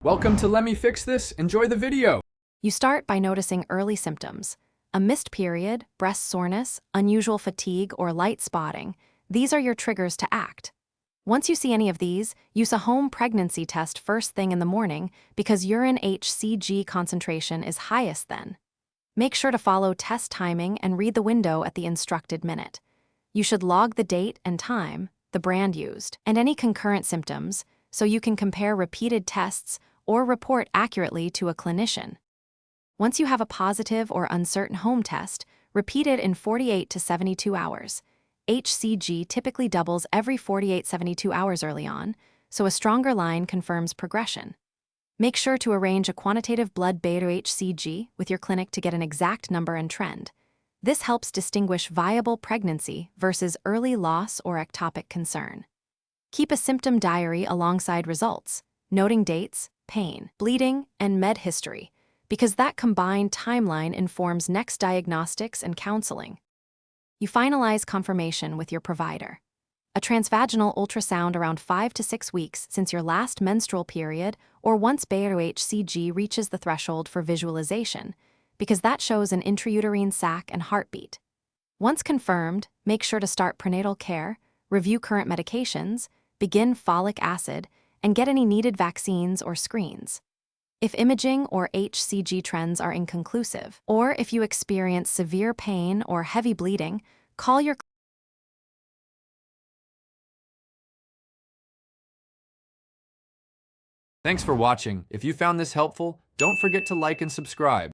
Welcome to Let Me Fix This. Enjoy the video. You start by noticing early symptoms. A missed period, breast soreness, unusual fatigue, or light spotting. These are your triggers to act. Once you see any of these, use a home pregnancy test first thing in the morning because urine hCG concentration is highest then. Make sure to follow test timing and read the window at the instructed minute. You should log the date and time, the brand used, and any concurrent symptoms so you can compare repeated tests or report accurately to a clinician. Once you have a positive or uncertain home test, repeat it in 48 to 72 hours. hCG typically doubles every 48-72 hours early on, so a stronger line confirms progression. Make sure to arrange a quantitative blood beta hCG with your clinic to get an exact number and trend. This helps distinguish viable pregnancy versus early loss or ectopic concern. Keep a symptom diary alongside results, noting dates, pain, bleeding, and med history, because that combined timeline informs next diagnostics and counseling. You finalize confirmation with your provider. A transvaginal ultrasound around 5 to 6 weeks since your last menstrual period or once beta hCG reaches the threshold for visualization, because that shows an intrauterine sac and heartbeat. Once confirmed, make sure to start prenatal care, review current medications, begin folic acid, and get any needed vaccines or screens. If imaging or hCG trends are inconclusive, or if you experience severe pain or heavy bleeding, call your Thanks for watching. If you found this helpful, don't forget to like and subscribe.